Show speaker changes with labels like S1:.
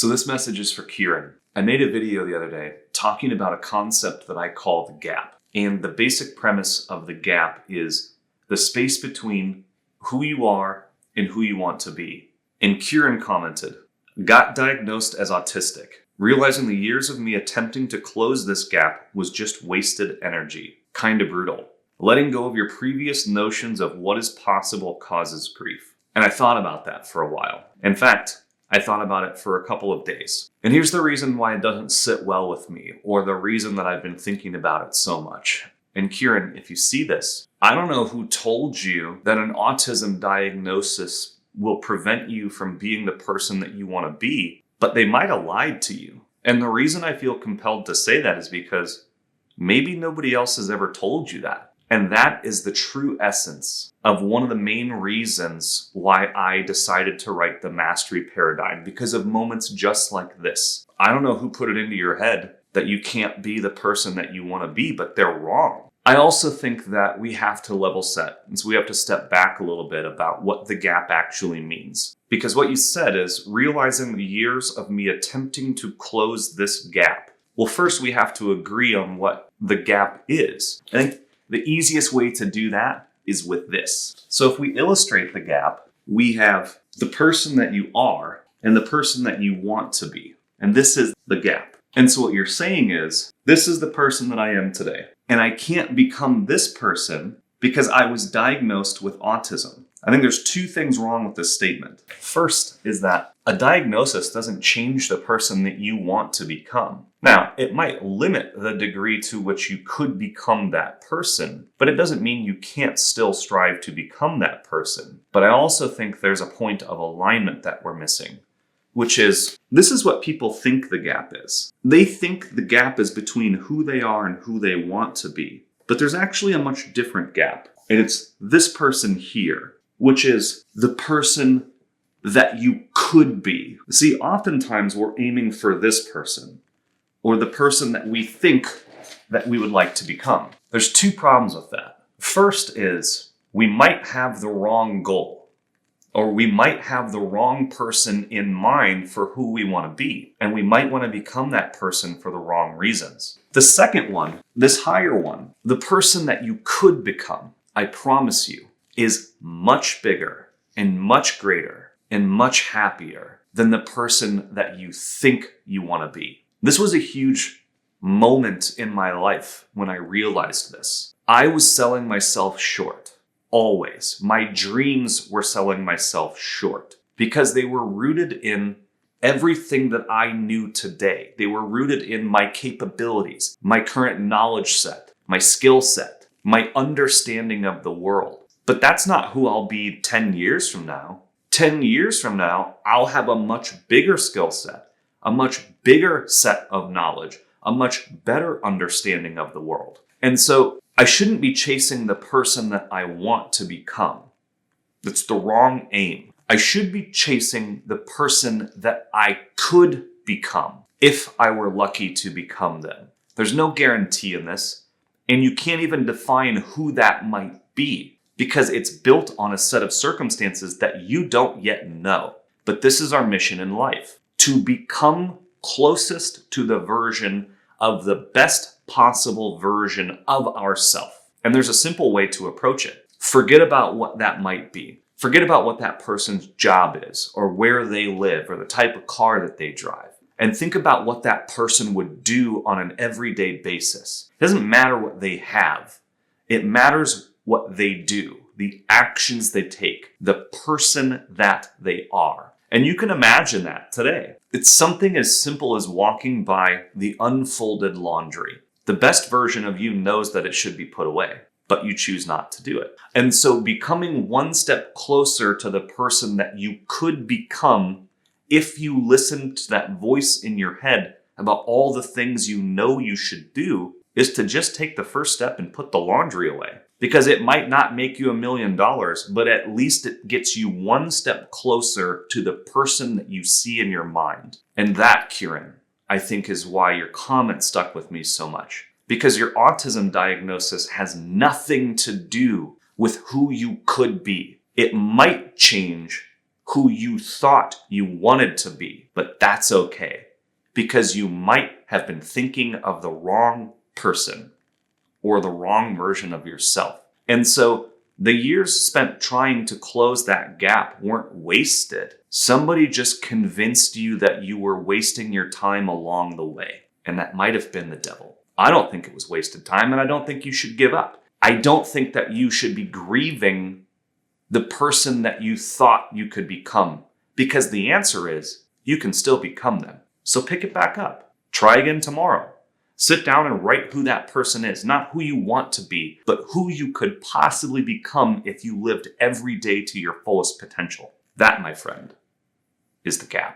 S1: So this message is for Kieren. I made a video the other day talking about a concept that I call the gap. And the basic premise of the gap is the space between who you are and who you want to be. And Kieren commented, "Got diagnosed as autistic. Realizing the years of me attempting to close this gap was just wasted energy. Kinda brutal. Letting go of your previous notions of what is possible causes grief." And I thought about that for a while. In fact, I thought about it for a couple of days. And here's the reason why it doesn't sit well with me, or the reason that I've been thinking about it so much. And Kieren, if you see this, I don't know who told you that an autism diagnosis will prevent you from being the person that you want to be, but they might have lied to you. And the reason I feel compelled to say that is because maybe nobody else has ever told you that. And that is the true essence of one of the main reasons why I decided to write The Mastery Paradigm, because of moments just like this. I don't know who put it into your head that you can't be the person that you want to be, but they're wrong. I also think that we have to level set, and so we have to step back a little bit about what the gap actually means. Because what you said is realizing the years of me attempting to close this gap. Well, first we have to agree on what the gap is. I think the easiest way to do that is with this. So if we illustrate the gap, we have the person that you are and the person that you want to be. And this is the gap. And so what you're saying is, this is the person that I am today. And I can't become this person because I was diagnosed with autism. I think there's two things wrong with this statement. First is that a diagnosis doesn't change the person that you want to become. Now, it might limit the degree to which you could become that person, but it doesn't mean you can't still strive to become that person. But I also think there's a point of alignment that we're missing, which is, this is what people think the gap is. They think the gap is between who they are and who they want to be. But there's actually a much different gap. And it's this person here, which is the person that you could be. See, oftentimes we're aiming for this person, or the person that we think that we would like to become. There's two problems with that. First is we might have the wrong goal, or we might have the wrong person in mind for who we want to be, and we might want to become that person for the wrong reasons. The second one, this higher one, the person that you could become, I promise you, is much bigger and much greater and much happier than the person that you think you want to be. This was a huge moment in my life when I realized this. I was selling myself short, always. My dreams were selling myself short because they were rooted in everything that I knew today. They were rooted in my capabilities, my current knowledge set, my skill set, my understanding of the world. But that's not who I'll be 10 years from now. 10 years from now, I'll have a much bigger skill set, a much bigger set of knowledge, a much better understanding of the world. And so I shouldn't be chasing the person that I want to become. That's the wrong aim. I should be chasing the person that I could become if I were lucky to become them. There's no guarantee in this, and you can't even define who that might be, because it's built on a set of circumstances that you don't yet know. But this is our mission in life, to become closest to the version of the best possible version of ourself. And there's a simple way to approach it. Forget about what that might be. Forget about what that person's job is, or where they live, or the type of car that they drive. And think about what that person would do on an everyday basis. It doesn't matter what they have. It matters what they do, the actions they take, the person that they are. And you can imagine that today. It's something as simple as walking by the unfolded laundry. The best version of you knows that it should be put away, but you choose not to do it. And so becoming one step closer to the person that you could become, if you listen to that voice in your head about all the things you know you should do, is to just take the first step and put the laundry away. Because it might not make you $1 million, but at least it gets you one step closer to the person that you see in your mind. And that, Kieren, I think is why your comment stuck with me so much. Because your autism diagnosis has nothing to do with who you could be. It might change who you thought you wanted to be, but that's okay because you might have been thinking of the wrong person or the wrong version of yourself. And so the years spent trying to close that gap weren't wasted. Somebody just convinced you that you were wasting your time along the way. And that might have been the devil. I don't think it was wasted time, and I don't think you should give up. I don't think that you should be grieving the person that you thought you could become, because the answer is you can still become them. So pick it back up. Try again tomorrow. Sit down and write who that person is, not who you want to be, but who you could possibly become if you lived every day to your fullest potential. That, my friend, is the gap.